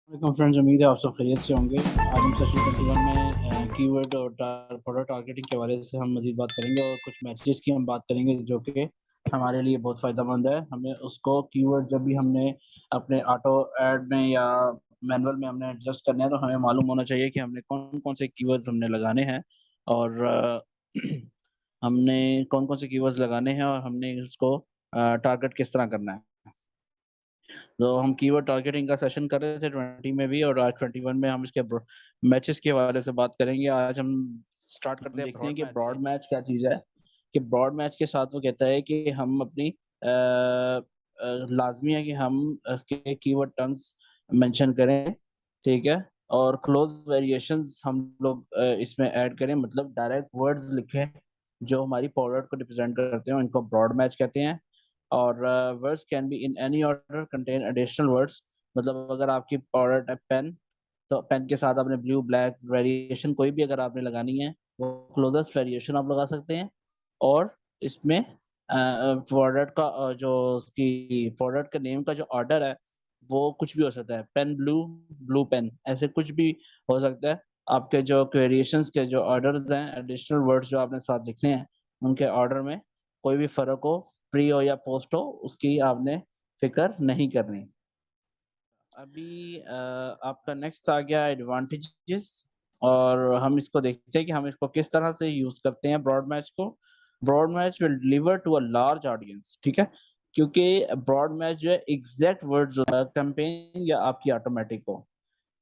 Welcome friends, उम्मीद है आप सब खैरियत से होंगे। आज हम सेशन 21 में कीवर्ड और प्रोडक्ट टारगेटिंग के बारे से हम मजीद बात करेंगे और कुछ मैसेजेस की हम बात करेंगे जो कि हमारे लिए बहुत फ़ायदेमंद है। हमें उसको कीवर्ड जब भी हमने अपने ऑटो ऐड में या मैनुअल में हमने एडजस्ट करना है तो हमें मालूम होना चाहिए कि हमने कौन कौन से कीवर्ड्स हमने लगाने हैं और हमने कौन कौन से कीवर्ड्स लगाने हैं और हमने उसको टारगेट किस तरह करना है। तो हम कीवर्ड टारगेटिंग का सेशन कर रहे थे 20 में भी, और आज 21 में हम इसके मैचेस के हवाले से बात करेंगे। आज हम स्टार्ट करते हैं, देखते हैं कि ब्रॉड मैच क्या चीज़ है। कि ब्रॉड मैच के साथ वो कहता है कि हम अपनी लाजमी है कि हम इसके कीवर्ड टर्म्स मेंशन करें, ठीक है। और क्लोज वेरिएशंस हम लोग इसमें ऐड करें, मतलब डायरेक्ट वर्ड्स लिखें जो हमारी प्रोडक्ट को रिप्रेजेंट करते हैं, इनको ब्रॉड मैच कहते हैं। और words can be in any order contain additional words, मतलब अगर आपकी प्रोडक्ट है पेन, तो पेन के साथ आपने ब्लू ब्लैक वेरिएशन कोई भी अगर आपने लगानी है वो क्लोजेस्ट वेरिएशन आप लगा सकते हैं। और इसमें प्रोडक्ट का जो उसकी प्रोडक्ट का नेम का जो ऑर्डर है वो कुछ भी हो सकता है, पेन ब्लू, ब्लू पेन, ऐसे कुछ भी हो सकता है। आपके जो वेरिएशंस के जो ऑर्डर्स हैं, एडिशनल वर्ड्स जो आपने साथ लिखने हैं, उनके ऑर्डर में कोई भी फर्क हो, प्री हो या पोस्ट हो, उसकी आपने फिक्र नहीं करनी। अभी आपका नेक्स्ट आ गया एडवांटेजेस, और हम इसको देखते हैं कि हम इसको किस तरह से यूज करते हैं ब्रॉड मैच को। Broad match will deliver to a large audience, ठीक है, क्योंकि ब्रॉड मैच जो है एग्जैक्ट वर्ड्स होता है कैंपेन या आपकी ऑटोमेटिक को।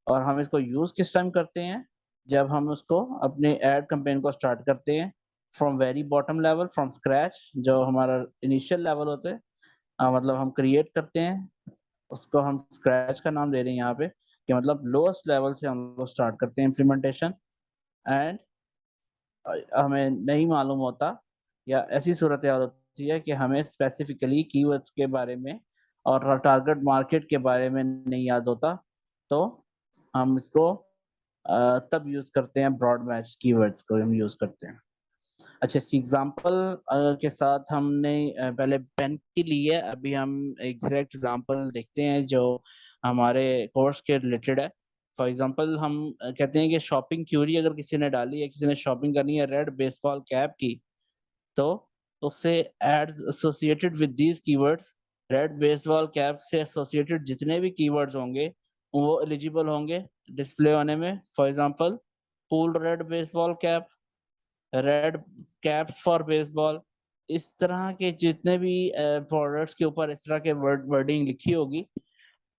और हम इसको यूज किस टाइम करते हैं, जब हम उसको अपने एड कैंपेन को स्टार्ट करते हैं from very bottom level, from scratch, जो हमारा इनिशियल लेवल होता है। मतलब हम क्रिएट करते हैं, उसको हम स्क्रैच का नाम दे रहे हैं यहाँ पे, कि मतलब लोएस्ट लेवल से हम लोग स्टार्ट करते हैं इम्प्लीमेंटेशन। एंड हमें नहीं मालूम होता या ऐसी सूरत हाल होती है कि हमें स्पेसिफिकली कीवर्ड्स के बारे में और टारगेट मार्केट के बारे में नहीं याद होता, तो हम इसको तब यूज करते हैं, ब्रॉड मैच कीवर्ड्स को हम यूज करते हैं। अच्छा, इसकी एग्जांपल के साथ हमने पहले पेन की ली है, अभी हम एग्जैक्ट एग्जांपल देखते हैं जो हमारे कोर्स के रिलेटेड है। फॉर एग्जांपल हम कहते हैं कि शॉपिंग क्यूरी अगर किसी ने डाली है, किसी ने शॉपिंग करनी है रेड बेसबॉल कैप की, तो उससे ads associated with these keywords, red baseball cap से एसोसिएटेड जितने भी कीवर्ड्स होंगे वो एलिजिबल होंगे डिस्प्ले होने में। For example cool red baseball cap, red caps for baseball, इस तरह के जितने भी प्रोडक्ट्स के ऊपर इस तरह के वर्डिंग लिखी होगी,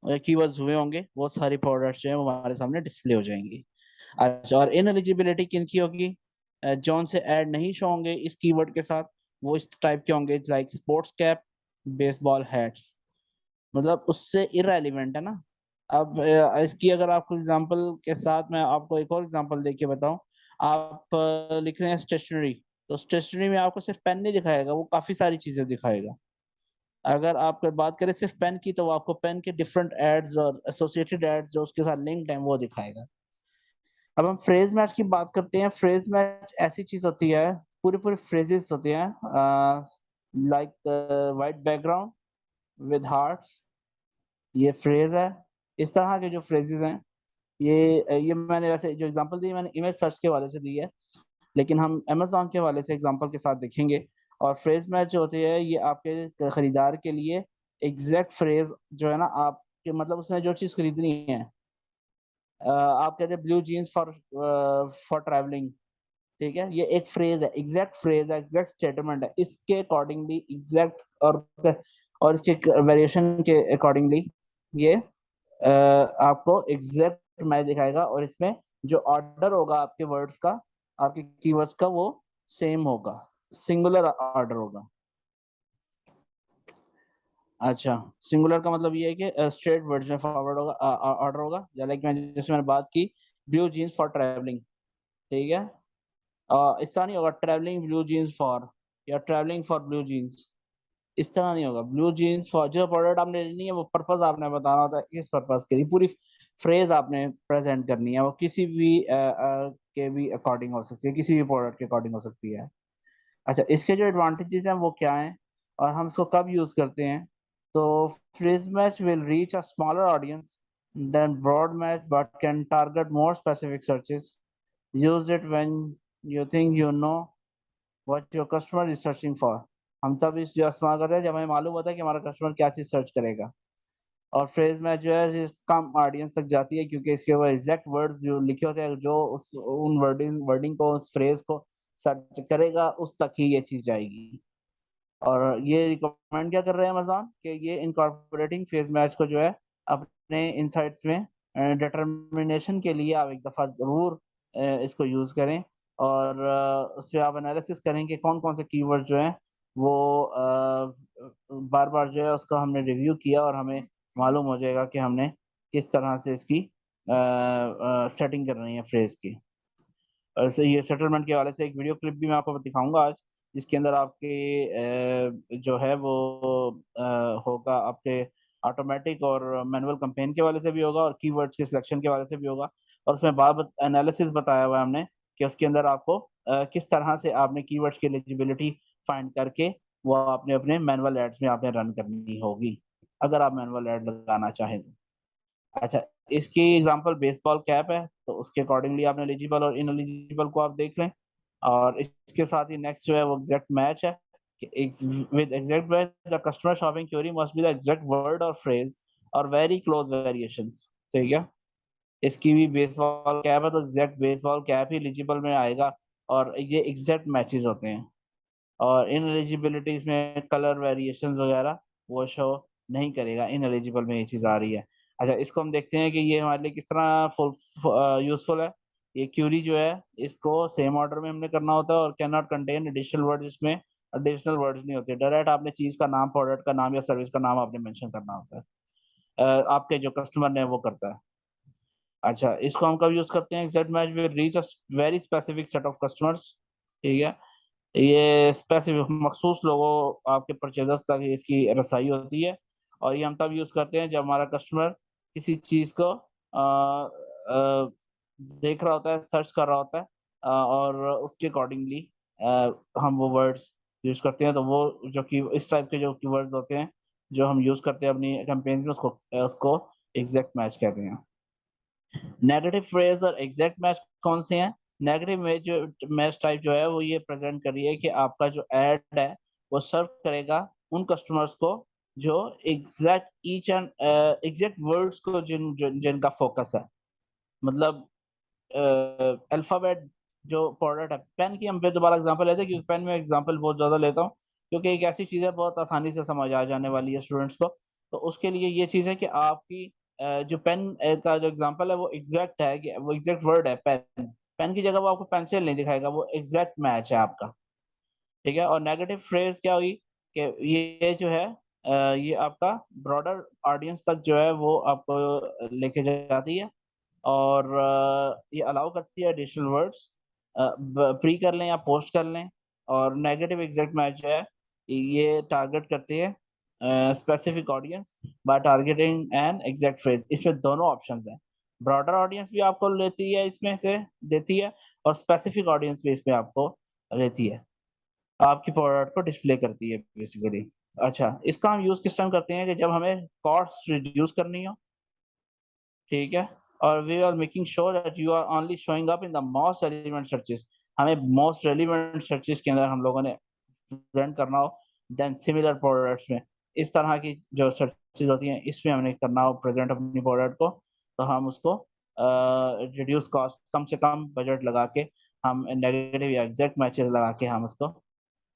कीवर्ड्स हुए होंगे, वो सारी प्रोडक्ट्स जो है वो हमारे सामने डिस्प्ले हो जाएंगी। अच्छा, और इन एलिजिबिलिटी किन की होगी, जौन से ऐड नहीं शो होंगे इस कीवर्ड के साथ, वो इस टाइप के होंगे, like sports cap, baseball hats, मतलब उससे इररेलेवेंट है ना। अब इसकी अगर आपको एग्जांपल के साथ मैं आपको एक और एग्जांपल देके बताऊं, आप लिख रहे हैं स्टेशनरी, तो स्टेशनरी में आपको सिर्फ पेन नहीं दिखाएगा, वो काफी सारी चीजें दिखाएगा। अगर आप बात करें सिर्फ पेन की, तो वो आपको पेन के डिफरेंट एड्स और एसोसिएटेड एड्स जो उसके साथ लिंक्ड हैं वो दिखाएगा। अब हम फ्रेज मैच की बात करते हैं। फ्रेज मैच ऐसी चीज होती है, पूरे पूरे फ्रेजेस होते हैं, like white background with hearts, ये फ्रेज है। इस तरह के जो फ्रेजेस हैं, ये मैंने वैसे जो एग्जांपल दी मैंने इमेज सर्च के वाले से दी है, लेकिन हम अमेजोन के वाले से एग्जांपल के साथ देखेंगे। और फ्रेज मैच जो होती है ये आपके खरीदार के लिए एग्जैक्ट फ्रेज जो है ना, आपके मतलब उसने जो चीज खरीदनी है, आप कहते हैं blue jeans for for travelling, ठीक है, ये एक फ्रेज है, एग्जैक्ट स्टेटमेंट है, इसके अकॉर्डिंगली एग्जैक्ट और इसके वेरिएशन के अकॉर्डिंगली ये आपको एग्जैक्ट मैच दिखाएगा। और इसमें जो ऑर्डर होगा आपके वर्ड्स का, आपके कीवर्ड्स का, वो सेम होगा, सिंगुलर ऑर्डर होगा। अच्छा, सिंगुलर का मतलब ये है कि स्ट्रेट वर्ड्स में फॉरवर्ड होगा, ऑर्डर होगा, लाइक मैं जैसे मैंने बात की, ब्लू जीन्स फॉर ट्रैवलिंग, ठीक है। इस तरह नहीं होगा ट्रैवलिंग ब्लू जीन्स फॉर, या ट्रैवलिंग फॉर ब्लू जीन्स, इस तरह नहीं होगा। ब्लू जीन्स फॉर, जो प्रोडक्ट आपने लेनी है वो पर्पस आपने बताना होता है, इस पर्पस के लिए पूरी फ्रेज आपने प्रेजेंट करनी है, वो किसी भी के भी अकॉर्डिंग हो सकती है, किसी भी प्रोडक्ट के अकॉर्डिंग हो सकती है। अच्छा, इसके जो एडवांटेजेस हैं वो क्या हैं और हम इसको कब यूज करते हैं, तो phrase match will reach a smaller audience, then broad match but can target more specific searches. Use it when you think you know what your customer is searching for. हम तब इस जो इस्तेमाल करते हैं जब हमें मालूम होता है कि हमारा कस्टमर क्या चीज सर्च करेगा। और फ्रेज मैच जो है इस कम ऑडियंस तक जाती है क्योंकि इसके ऊपर एग्जैक्ट वर्ड्स जो लिखे होते हैं जो उस उन वर्डिंग को उस फ्रेज को सर्च करेगा उस तक ही ये चीज जाएगी। और ये रिकमेंड क्या कर रहे हैं अमेज़न कि ये इनकॉर्पोरेटिंग फेज मैच को जो है अपने इनसाइट्स में डिटरमिनेशन के लिए आप एक दफ़ा ज़रूर इसको यूज़ करें और उस पे आप एनालिसिस करें कि कौन-कौन से कीवर्ड जो हैं वो बार-बार जो है उसका हमने रिव्यू किया और हमें मालूम हो जाएगा कि हमने किस तरह से इसकी सेटिंग करनी है फ्रेज़ की। ऐसे ये सेटलमेंट के हवाले से एक वीडियो क्लिप भी मैं आपको दिखाऊँगा आज, जिसके अंदर आपके जो है वो अ, होगा आपके ऑटोमैटिक और मैनुअल कैम्पेन के हवाले से भी होगा और कीवर्ड्स के सिलेक्शन के हवाले से भी होगा और उसमें बार एनालिसिस बताया हुआ है हमने कि उसके अंदर आपको किस तरह से आपने कीवर्ड्स की एलिजिबिलिटी फाइंड करके वो आपने अपने मैनुअल एड्स में आपने रन करनी होगी, अगर आप मैनुअल एड लगाना चाहें तो। अच्छा, इसकी एग्ज़ाम्पल बेसबॉल कैप है, तो उसके अकॉर्डिंगली आपने एलिजिबल और इनएलिजिबल को आप देख लें। और इसके साथ ही नेक्स्ट जो है वो एग्ज़ैक्ट मैच है कि x with exact match the customer shopping query must be the exact word और फ्रेज़ और वेरी क्लोज़ वेरिएशंस, ठीक है? इसकी भी बेसबॉल कैप है, तो एग्ज़ैक्ट बेसबॉल कैप ही एलिजिबल में आएगा और ये एग्ज़ैक्ट मैचेज़ होते हैं। और इनएलिजिबिलिटीज़ में कलर वेरिएशंस वगैरह वो शो नहीं करेगा, इनएलिजिबल में ये चीज़ आ रही है। अच्छा, इसको हम देखते हैं कि ये हमारे लिए किस तरह यूज़फुल है। ये क्वेरी जो है इसको सेम ऑर्डर में हमने करना होता है और can not contain additional words, इसमें एडिशनल वर्ड्स नहीं होते। डायरेक्ट आपने चीज़ का नाम, प्रोडक्ट का नाम या सर्विस का नाम आपने मेंशन करना होता है। आपके जो कस्टमर ने वो करता है। अच्छा, इसको हम कब यूज़ करते हैं? Exact match will reach a very specific set of customers, ठीक है? ये स्पेसिफिक मखसूस लोगों आपके परचेज़र्स तक इसकी रसाई होती है और ये हम तब यूज़ करते हैं जब हमारा कस्टमर किसी चीज़ को देख रहा होता है, सर्च कर रहा होता है और उसके अकॉर्डिंगली हम वो वर्ड्स यूज़ करते हैं। तो वो जो कि इस टाइप के जो कीवर्ड्स होते हैं, जो हम यूज़ करते हैं अपनी कैम्पेन्स में उसको एग्ज़ैक्ट मैच कहते हैं। नेगेटिव फ्रेज़ और एग्ज़ैक्ट मैच कौन से हैं? नेगेटिव मैच जो मैच टाइप जो है वो ये प्रेज़ेंट कर रही है कि आपका जो ऐड है, वो सर्व करेगा उन कस्टमर्स को जो एग्ज़ैक्ट एग्ज़ैक्ट वर्ड्स को जिनका फ़ोकस है। मतलब अल्फ़ाबेट जो प्रोडक्ट है, पेन की हम फिर दोबारा एग्ज़ाम्पल लेते हैं क्योंकि पेन में एग्ज़ाम्पल बहुत ज़्यादा लेता हूँ, क्योंकि एक ऐसी चीज़ है बहुत आसानी से समझ आ जाने वाली है स्टूडेंट्स को। तो उसके लिए ये चीज़ है कि आपकी जो पेन का जो एग्ज़ाम्पल है वो एग्ज़ैक्ट है कि वो एग्ज़ैक्ट वर्ड है पेन। पेन की जगह वो आपको पेंसिल नहीं दिखाएगा, वो एग्ज़ैक्ट मैच है आपका, ठीक है? और नेगेटिव फ्रेज़ क्या हुई कि ये जो है ये आपका ब्रॉडर ऑडियंस तक जो है वो आपको लेके जाती है और ये अलाउ करती है एडिशनल वर्ड्स प्री कर लें या पोस्ट कर लें। और नेगेटिव एग्जैक्ट मैच जो है ये टारगेट करती है specific audience by targeting an exact phrase. इसमें दोनों ऑप्शंस हैं, ब्रॉडर ऑडियंस भी आपको लेती है इसमें से देती है और स्पेसिफिक ऑडियंस भी इसमें आपको लेती है, आपकी प्रोडक्ट को डिस्प्ले करती है बेसिकली। अच्छा, इसका हम यूज़ किस टाइम करते हैं कि जब हमें कॉस्ट रिड्यूस करनी हो, ठीक है? और we are making sure that you are only showing up in the most relevant searches. हमें मोस्ट रेलेवेंट सर्चेज़ के अंदर हम लोगों ने प्रेज़ेंट करना हो देन सिमिलर प्रोडक्ट्स में। इस तरह की जो सर्चेज़ होती हैं, इसमें हमने करना हो प्रेज़ेंट अपनी प्रोडक्ट को, तो हम उसको रिड्यूस कॉस्ट, कम से कम बजट लगा के हम नेगेटिव या एग्ज़ैक्ट मैचेज़ लगा के हम उसको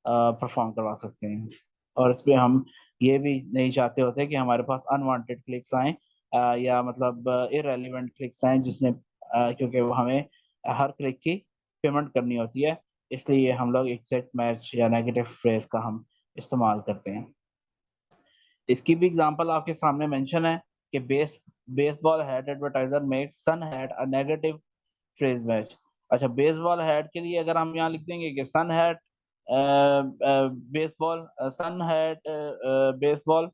परफ़ॉर्म करवा सकते हैं। और इसपे हम ये भी नहीं चाहते होते कि हमारे पास अनवांटेड क्लिक्स आएँ या मतलब इर्रेलेवेंट क्लिक्स आएँ जिसमें क्योंकि वो हमें हर क्लिक की पेमेंट करनी होती है, इसलिए हम लोग एग्ज़ैक्ट मैच या नेगेटिव फ्रेज़ का हम इस्तेमाल करते हैं। इसकी भी एग्ज़ाम्पल आपके सामने मेंशन है कि baseball hat advertiser makes sun hat a negative phrase match. अच्छा, बेसबॉल हैट के लिए अगर हम यहाँ लिख देंगे कि sun hat baseball sun hat baseball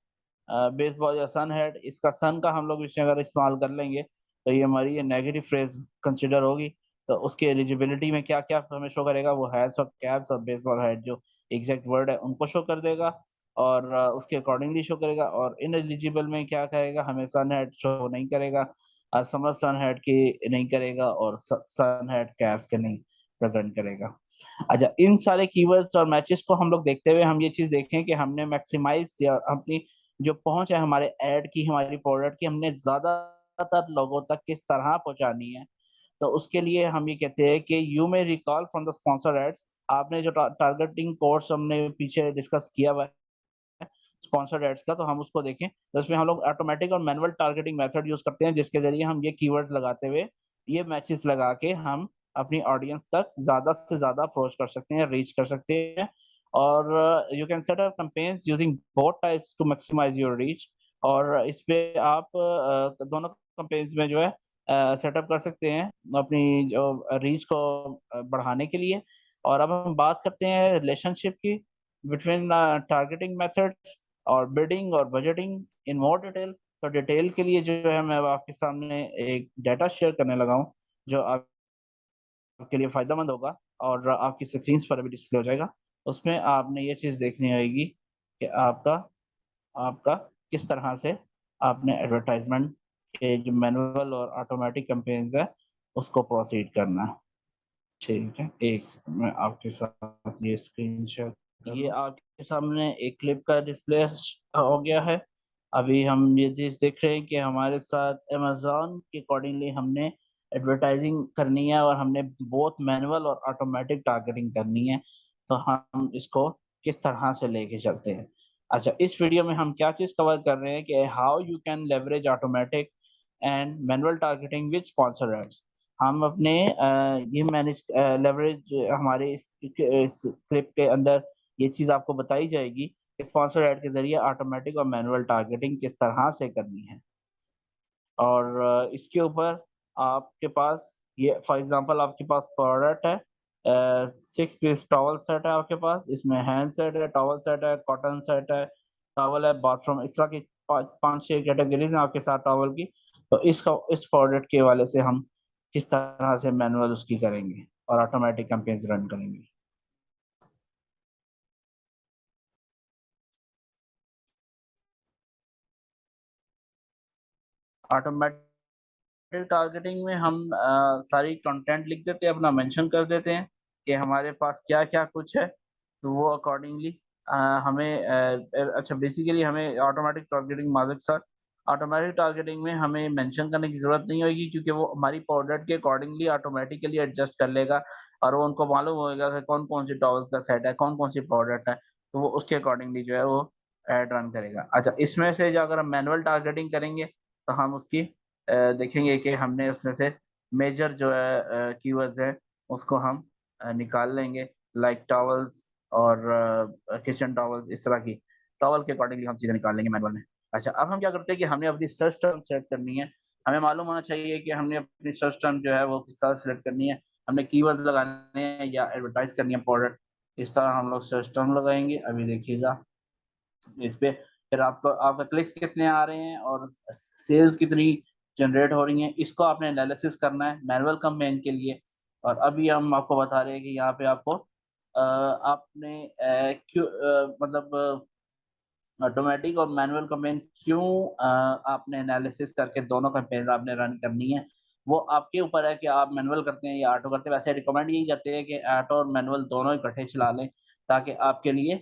या सन हैट, इसका सन का हम लोग विषय अगर इस्तेमाल कर लेंगे, तो ये हमारी ये नेगेटिव फ्रेज कंसिडर होगी। तो उसकी एलिजिबिलिटी में क्या-क्या हमें शो करेगा, वो हैट्स और कैप्स और बेसबॉल हैट जो एग्ज़ैक्ट वर्ड है, उनको शो कर देगा। और उसके अकॉर्डिंगली शो करेगा, और इनएलिजिबल में क्या करेगा, हमें सन हैट शो नहीं करेगा, समर सन हैट के नहीं करेगा, और सन हैट कैप्स के नहीं प्रेजेंट करेगा। अच्छा, इन सारे कीवर्ड्स और मैचेस को हम लोग देखते हुए हम ये चीज देखें कि हमने मैक्सिमाइज या अपनी जो पहुंच है हमारे ऐड की, हमारी प्रोडक्ट की, हमने ज्यादातर लोगों तक किस तरह पहुंचानी है। तो उसके लिए हम ये कहते हैं कि you may recall from the sponsor ads. आपने जो टारगेटिंग कोर्स हमने पीछे डिस्कस किया हुआ है स्पॉन्सर्ड एड्स का, तो हम उसको देखें तो इसमें हम लोग ऑटोमेटिक और मैनुअल टारगेटिंग मेथड यूज करते हैं, जिसके जरिए हम ये कीवर्ड्स लगाते हुए ये मैचेस लगा के हम अपनी ऑडियंस तक ज्यादा से ज्यादा अप्रोच कर सकते हैं, रीच कर सकते हैं। और you can set up campaigns using both types to maximise your reach. और इस पे आप दोनों कैंपेन्स में जो है सेटअप कर सकते हैं अपनी जो रीच को बढ़ाने के लिए। और अब हम बात करते हैं रिलेशनशिप की बिटवीन टारगेटिंग मेथड्स और बिडिंग और बजटिंग इन मोर डिटेल। तो डिटेल के लिए जो है मैं अब आपके सामने एक डाटा शेयर करने लगा हूँ, जो आपके लिए फायदेमंद होगा और आपकी स्क्रीन पर भी डिस्प्ले हो जाएगा। उसमें आपने ये चीज़ देखनी होगी कि आपका आपका किस तरह से आपने एडवर्टाइजमेंट के जो मैनुअल और ऑटोमेटिक कैंपेन्स है उसको प्रोसीड करना है। ठीक है, एक सेकंड में आपके साथ ये स्क्रीन शेयर कर ये आपके सामने एक क्लिप का डिस्प्ले हो गया है। अभी हम ये चीज़ देख रहे हैं कि हमारे साथ अमेज़न के अकॉर्डिंगली हमने एडवर्टाइजिंग करनी है और हमने बोथ मैनुअल और ऑटोमेटिक टारगेटिंग करनी है। तो हम इसको किस तरह से लेके चलते हैं। अच्छा, इस वीडियो में हम क्या चीज़ कवर कर रहे हैं कि how you can leverage automatic and manual targeting with sponsored ads. हम अपने ये मैनेज लेवरेज हमारे इस क्लिप के अंदर ये चीज़ आपको बताई जाएगी कि स्पॉन्सर्ड ऐड के ज़रिए ऑटोमेटिक और मैनुअल टारगेटिंग किस तरह से करनी है। और इसके ऊपर आपके पास ये फॉर एग्ज़ाम्पल आपके पास प्रोडक्ट है 6 पीस टॉवल सेट है आपके पास, इसमें हैंड सेट है, टॉवल सेट है, कॉटन सेट है, टॉवल है, बाथरूम, इस तरह की 5-6 कैटेगरीज़ हैं आपके साथ टॉवल की। तो इस प्रोडक्ट के हवाले से हम किस तरह से मैनुअल उसकी करेंगे और ऑटोमेटिक कैंपेन्स रन करेंगे। ऑटोमेटिक टारगेटिंग में हम सारी कंटेंट लिख देते हैं, अपना मेंशन कर देते हैं कि हमारे पास क्या-क्या कुछ है, तो वो अकॉर्डिंगली हमें अच्छा बेसिकली हमें ऑटोमेटिक टारगेटिंग माज़िक सर ऑटोमेटिक टारगेटिंग में हमें मेंशन करने की ज़रूरत नहीं होगी, क्योंकि वो हमारी प्रोडक्ट के अकॉर्डिंगली ऑटोमेटिकली एडजस्ट कर लेगा और वो उनको मालूम होगा कि कौन-कौन सी टॉवल्स का सेट है, कौन-कौन सी प्रोडक्ट है, तो वो उसके अकॉर्डिंगली जो है वो ऐड रन करेगा। अच्छा, इसमें से जो अगर हम मैनुअल टारगेटिंग करेंगे, तो हम उसकी देखेंगे कि हमने उसमें से मेजर जो है कीवर्ड्स हैं उसको हम निकाल लेंगे, लाइक टॉवल्स और किचन टॉवल्स, इस तरह की टॉवल के अकॉर्डिंगली हम चीज़ें निकाल लेंगे मैनुअल में। अच्छा, अब हम क्या करते हैं कि हमें अपनी सर्च टर्म सेट करनी है। हमें मालूम होना चाहिए कि हमने अपनी सर्च टर्म जो है वो किस तरह सेलेक्ट करनी है। हमने कीवर्ड्स लगाने हैं या एडवर्टाइज़ करनी है प्रोडक्ट, इस तरह हम लोग सर्च टर्म लगाएँगे। अभी देखिएगा इस पे फिर आपको आपका क्लिक्स कितने आ रहे हैं और सेल्स कितनी जनरेट हो रही हैं, इसको आपने एनालिसिस करना है मैनुअल कैंपेन के लिए। और अभी हम आपको बता रहे हैं कि यहाँ पे आपको आपने मतलब ऑटोमेटिक और मैनुअल कैंपेन क्यों आपने एनालिसिस करके दोनों कैंपेन्स आपने रन करनी है। वो आपके ऊपर है कि आप मैनुअल करते हैं या ऑटो करते हैं। वैसे रिकमेंड यही करते हैं कि ऑटो और मैनुअल दोनों इकट्ठे चला लें, ताकि आपके लिए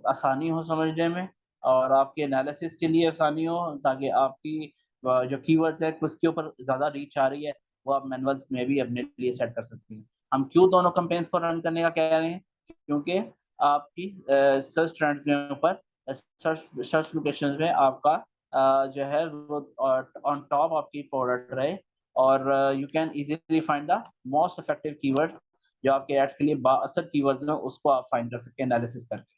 आसानी हो समझने में और आपके एनालिसिस के लिए आसानी हो, ताकि आपकी जो कीवर्ड्स है उसके ऊपर ज़्यादा रीच आ रही है, वो आप मैनुअल में भी अपने लिए सेट कर सकते हैं। हम क्यों दोनों कैंपेन्स को रन करने का कह रहे हैं? क्योंकि आपकी सर्च ट्रेंड्स में ऊपर सर्च सर्च लोकेशंस में आपका जो है वो ऑन टॉप आपकी प्रोडक्ट रहे, और you can easily find the most effective keywords जो आपके एड्स के लिए बाअसर कीवर्ड्स हैं, उसको आप फाइंड कर सकते हैं एनालिसिस करके।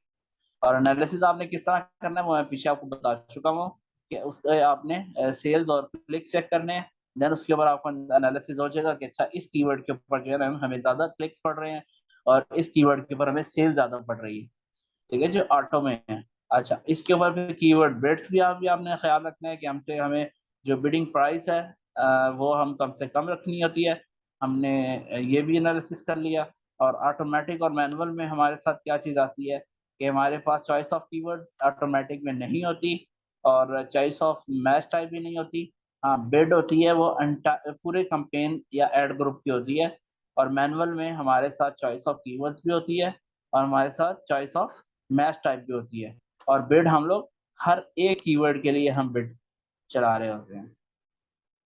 और एनालिसिस आपने किस तरह करना है वो मैं पीछे आपको बता चुका हूँ कि उसके आपने सेल्स और क्लिक्स चेक करने हैं। देन उसके ऊपर आपका एनालिसिस हो जाएगा कि अच्छा इस कीवर्ड के ऊपर जो है ना हमें ज़्यादा क्लिक्स पड़ रहे हैं और इस कीवर्ड के ऊपर हमें सेल ज़्यादा पड़ रही है। ठीक है, जो ऑटो में है। अच्छा, इसके ऊपर फिर कीवर्ड बिड्स भी आपने ख़्याल रखना है कि हमसे हमें जो बिडिंग प्राइस है वो हम कम से कम रखनी होती है। हमने ये भी एनालिसिस कर लिया। और ऑटोमैटिक और मैनुअल में हमारे साथ क्या चीज़ आती है कि हमारे पास चॉइस ऑफ कीवर्ड्स ऑटोमेटिक में नहीं होती और चॉइस ऑफ मैच टाइप भी नहीं होती। हाँ, बिड होती है वो पूरे कैंपेन या एड ग्रुप की होती है और मैनुअल में हमारे साथ चॉइस ऑफ कीवर्ड्स भी होती है और हमारे साथ चॉइस ऑफ मैच टाइप भी होती है और बिड हम लोग हर एक कीवर्ड के लिए हम बिड चला रहे होते हैं।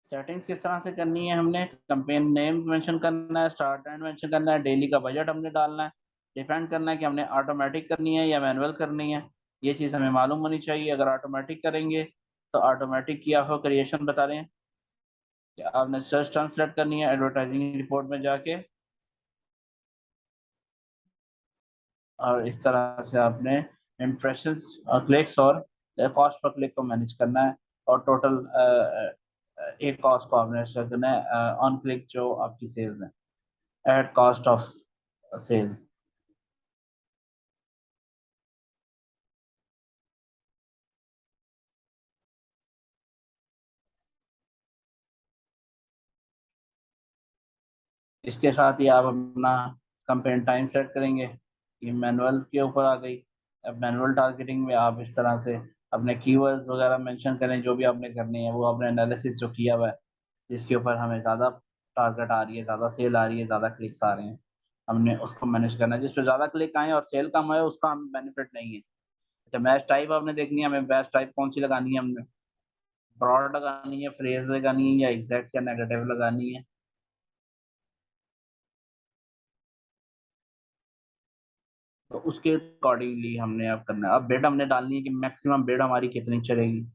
सेटिंग्स किस तरह से करनी है हमने कैंपेन नेम मेंशन करना है, स्टार्ट एंड मेंशन करना है, डेली का बजट हमने डालना है, डिपेंड करना है कि हमने ऑटोमेटिक करनी है या मैनुअल करनी है। ये चीज़ हमें मालूम होनी चाहिए। अगर ऑटोमेटिक करेंगे तो ऑटोमेटिक की आपको क्रिएशन बता रहे हैं कि आपने सर्च टर्म सेलेक्ट करनी है एडवर्टाइजिंग रिपोर्ट में जाके और इस तरह से आपने इम्प्रेशंस क्लिक्स और कॉस्ट पर क्लिक को मैनेज करना है और टोटल एक कॉस्ट को आपने सेट करना है ऑन क्लिक जो आपकी सेल्स है एट कॉस्ट ऑफ सेल। इसके साथ ही आप अपना कैंपेन टाइम सेट करेंगे। ये मैनुअल के ऊपर आ गई। अब मैनुअल टारगेटिंग में आप इस तरह से अपने कीवर्ड्स वगैरह मेंशन करें जो भी आपने करनी है वो आपने एनालिसिस जो किया हुआ है जिसके ऊपर हमें ज़्यादा टारगेट आ रही है, ज़्यादा सेल आ रही है, ज़्यादा क्लिक्स आ रहे हैं, हमने उसको मैनेज करना है। जिस पे ज़्यादा क्लिक आए और सेल कम आए उसका हमें बेनिफिट नहीं है। अच्छा, मैच टाइप आपने देखनी है, हमें मैच टाइप कौन सी लगानी है, हमने ब्रॉड लगानी है, फ्रेज लगानी है या एग्जैक्ट या नेगेटिव लगानी है। तो उसके अकॉर्डिंगली हमने अब करना है। अब बिड हमने डालनी है कि मैक्सिमम बिड हमारी कितनी चलेगी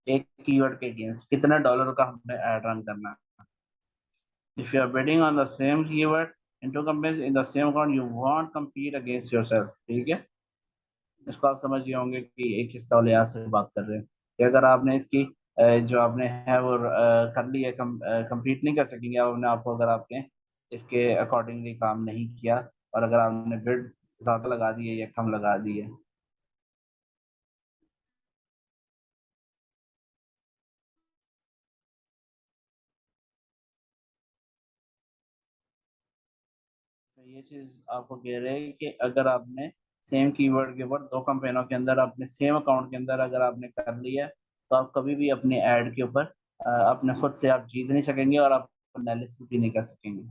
एक कीवर्ड के अगेंस्ट, कितने डॉलर का हमने ऐड रन करना है। If you are bidding on the same keyword in two companies in the same account you want compete against yourself. ठीक है, इसको आप समझ गए होंगे कि एक हिस्सा लिहाज से बात कर रहे हैं कि अगर आपने इसकी जो आपने है वो कर ली है कंप्लीट नहीं कर सकेंगे आप अपने आप को अगर आपने इसके अकॉर्डिंगली काम नहीं किया और अगर आपने बिड ज़्यादा लगा दी है या कम लगा दी है। तो ये चीज आपको कह रहे हैं कि अगर आपने सेम कीवर्ड के ऊपर दो कंपेनों के अंदर अपने सेम अकाउंट के अंदर अगर आपने कर लिया है तो आप कभी भी अपने ऐड के ऊपर अपने खुद से आप जीत नहीं सकेंगे और आप एनालिसिस भी नहीं कर सकेंगे।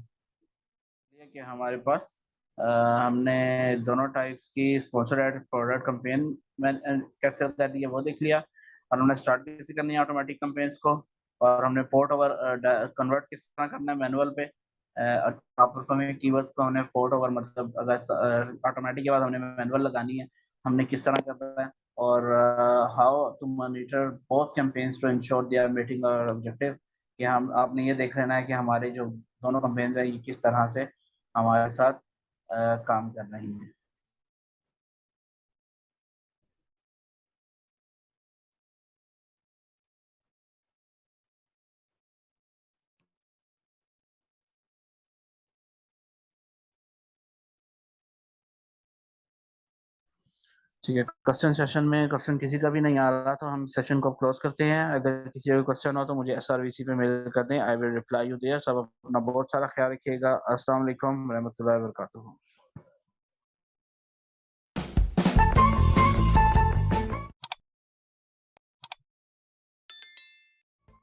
ये कि हमारे पास हमने दोनों टाइप्स की स्पॉन्सर एड प्रोडक्ट कैंपेन में कैसे होता है ये वो देख लिया और हमने स्टार्ट कैसे करनी है ऑटोमेटिक कैंपेन्स को और हमने पोर्ट ओवर कन्वर्ट किस तरह करना है मैनुअल पे परफॉर्मिंग कीवर्ड्स को हमने पोर्ट ओवर मतलब अगर ऑटोमेटिक के बाद हमने मैनुअल लगानी है हमने किस तरह करना है और how to monitor both campaigns to ensure they are meeting our objective कि हम आपने ये देख लेना है कि हमारे जो दोनों कैंपेन्स हैं ये किस तरह से हमारे साथ काम कर रही हैं। ठीक है, क्वेश्चन सेशन में क्वेश्चन किसी का भी नहीं आ रहा तो हम सेशन को क्लोज करते हैं। अगर किसी का क्वेश्चन हो तो मुझे SRVC पे मेल कर दें, I will reply you there. सब अपना बहुत सारा ख्याल रखिएगा। अस्सलाम वालेकुम रहमतुल्लाहि व बरकातुहू।